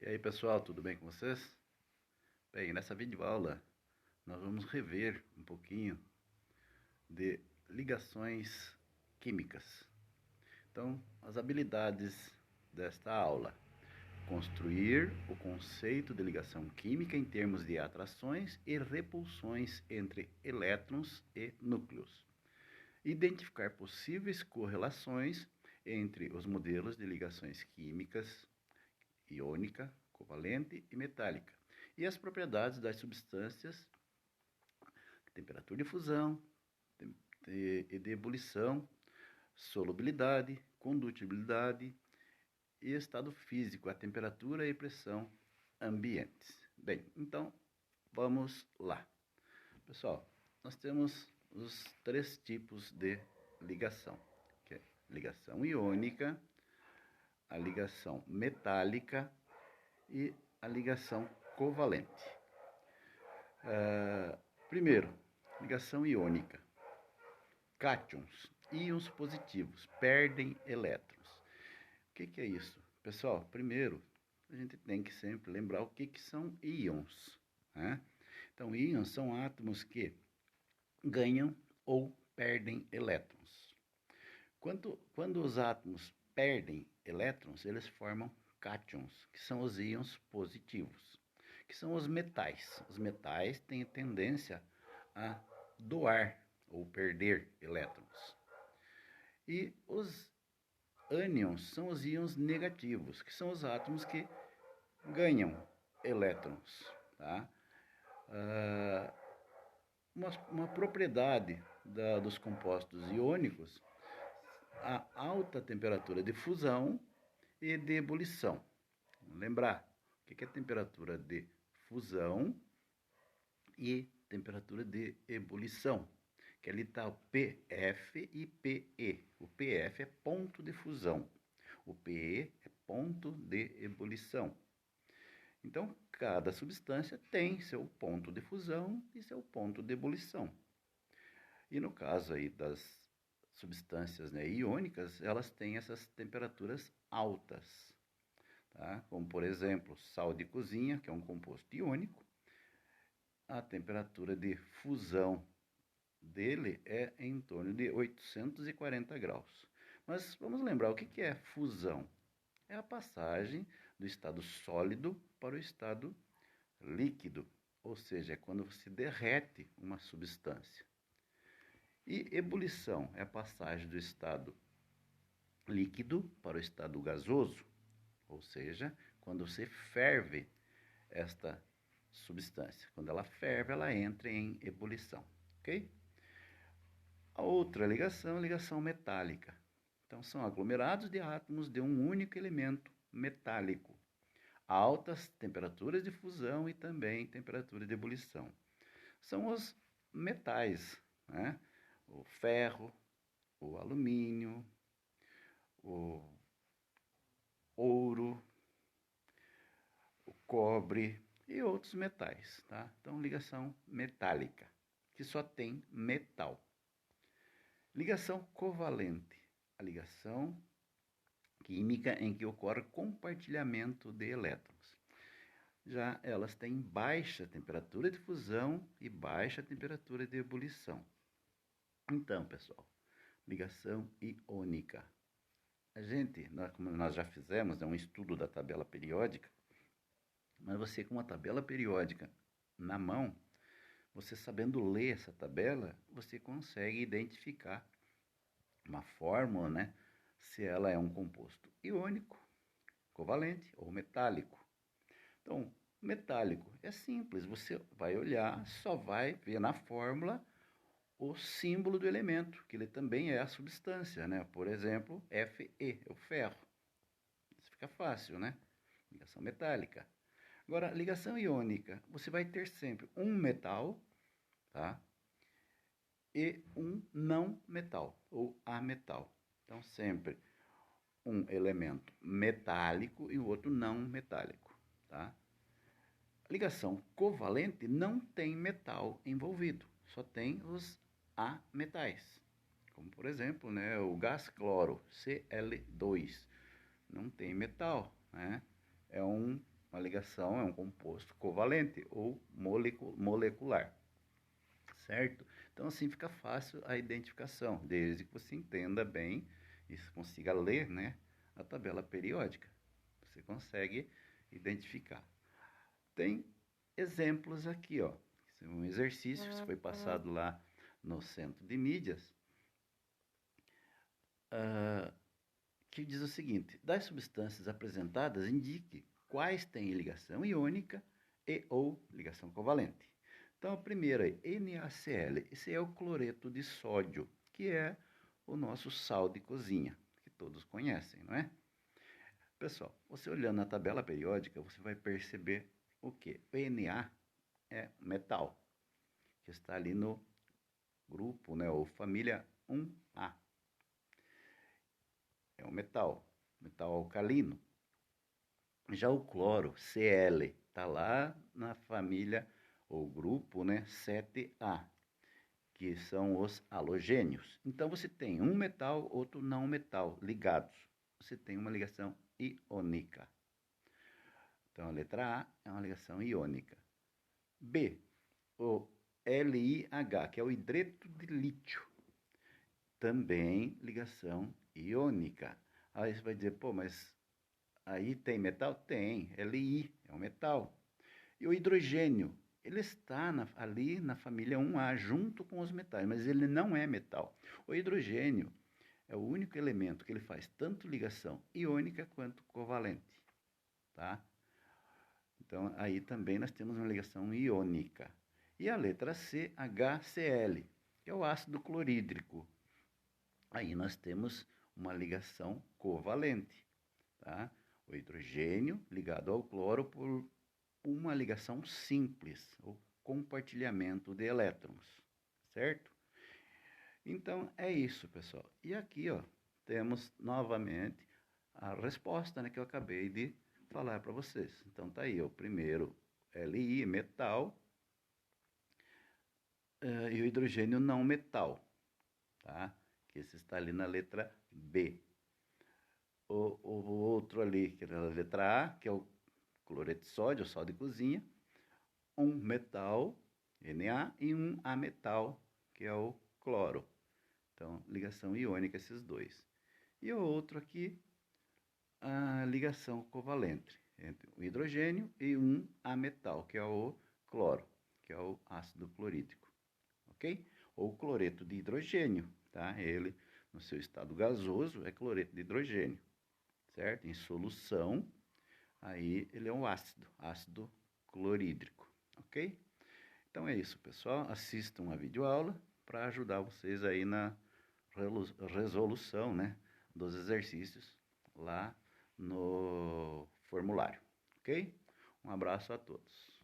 E aí pessoal, tudo bem com vocês? Bem, nessa videoaula nós vamos rever um pouquinho de ligações químicas. Então, as habilidades desta aula: construir o conceito de ligação química em termos de atrações e repulsões entre elétrons e núcleos, identificar possíveis correlações entre os modelos de ligações químicas, iônica, covalente e metálica, e as propriedades das substâncias, temperatura de fusão e de ebulição, solubilidade, condutibilidade e estado físico, a temperatura e pressão ambientes. Bem, então vamos lá. Pessoal, nós temos os três tipos de ligação, que é ligação iônica, a ligação metálica e a ligação covalente. Primeiro, ligação iônica. Cátions, íons positivos, perdem elétrons. O que é isso? Pessoal, primeiro, a gente tem que sempre lembrar o que são íons, né? Então, íons são átomos que ganham ou perdem elétrons. Quando os átomos perdem elétrons, eles formam cátions, que são os íons positivos, que são os metais. Os metais têm tendência a doar ou perder elétrons. E os ânions são os íons negativos, que são os átomos que ganham elétrons. Tá? Uma propriedade dos compostos iônicos: a alta temperatura de fusão e de ebulição. Vamos lembrar o que é temperatura de fusão e temperatura de ebulição, que ali está o PF e PE. O PF é ponto de fusão, o PE é ponto de ebulição. Então, cada substância tem seu ponto de fusão e seu ponto de ebulição. E no caso aí das substâncias, né, iônicas, elas têm essas temperaturas altas, tá? Como, por exemplo, sal de cozinha, que é um composto iônico, a temperatura de fusão dele é em torno de 840 graus. Mas vamos lembrar, o que é fusão? É a passagem do estado sólido para o estado líquido, ou seja, é quando você derrete uma substância. E ebulição é a passagem do estado líquido para o estado gasoso, ou seja, quando você ferve esta substância. Quando ela ferve, ela entra em ebulição, ok? A outra ligação é a ligação metálica. Então, são aglomerados de átomos de um único elemento metálico, altas temperaturas de fusão e também temperatura de ebulição. São os metais, né? O ferro, o alumínio, o ouro, o cobre e outros metais, tá? Então, ligação metálica, que só tem metal. Ligação covalente, a ligação química em que ocorre compartilhamento de elétrons. Já elas têm baixa temperatura de fusão e baixa temperatura de ebulição. Então, pessoal, ligação iônica. Como nós já fizemos, é um estudo da tabela periódica, mas você com a tabela periódica na mão, você sabendo ler essa tabela, você consegue identificar uma fórmula, né? Se ela é um composto iônico, covalente ou metálico. Então, metálico é simples, você vai olhar, só vai ver na fórmula o símbolo do elemento, que ele também é a substância, né? Por exemplo, Fe, é o ferro. Isso fica fácil, né? Ligação metálica. Agora, ligação iônica, você vai ter sempre um metal, tá? E um não metal, ou ametal. Então, sempre um elemento metálico e o outro não metálico, tá? A ligação covalente não tem metal envolvido, só tem os ametais. Como, por exemplo, né, o gás cloro, Cl2, não tem metal, né? É um uma ligação é um composto covalente ou molecular, certo? Então assim fica fácil a identificação, desde que você entenda bem e consiga ler, né, a tabela periódica. Você consegue identificar. Tem exemplos aqui, ó. Esse é um exercício que foi passado lá no centro de mídias, que diz o seguinte: das substâncias apresentadas, indique quais têm ligação iônica e ou ligação covalente. Então, a primeira é NaCl. Esse é o cloreto de sódio, que é o nosso sal de cozinha, que todos conhecem, não é? Pessoal, você olhando na tabela periódica, você vai perceber o que? O Na é metal, que está ali no grupo, né, ou família 1A. É um metal alcalino. Já o cloro, Cl, está lá na família ou grupo, né, 7A, que são os halogênios. Então você tem um metal, outro não metal, ligados. Você tem uma ligação iônica. Então a letra A é uma ligação iônica. B, o LiH, que é o hidreto de lítio, também ligação iônica. Aí você vai dizer, pô, mas aí tem metal? Tem, Li, é um metal. E o hidrogênio, ele está ali na família 1A, junto com os metais, mas ele não é metal. O hidrogênio é o único elemento que ele faz tanto ligação iônica quanto covalente, tá? Então, aí também nós temos uma ligação iônica. E a letra C, HCl, que é o ácido clorídrico. Aí nós temos uma ligação covalente, tá? O hidrogênio ligado ao cloro por uma ligação simples, ou compartilhamento de elétrons, certo? Então, é isso, pessoal. E aqui, ó, temos novamente a resposta, né, que eu acabei de falar para vocês. Então, tá aí, o primeiro Li, metal, e o hidrogênio não metal, tá? Que esse está ali na letra B. O outro ali, que é na letra A, que é o cloreto de sódio, o sal de cozinha, um metal, Na, e um ametal, que é o cloro. Então, ligação iônica esses dois. E o outro aqui, a ligação covalente entre o hidrogênio e um ametal, que é o cloro, que é o ácido clorídrico, ok? Ou cloreto de hidrogênio, tá? Ele, no seu estado gasoso, é cloreto de hidrogênio, certo? Em solução, aí ele é um ácido clorídrico, ok? Então é isso, pessoal. Assistam a videoaula para ajudar vocês aí na resolução, né, dos exercícios lá no formulário, ok? Um abraço a todos.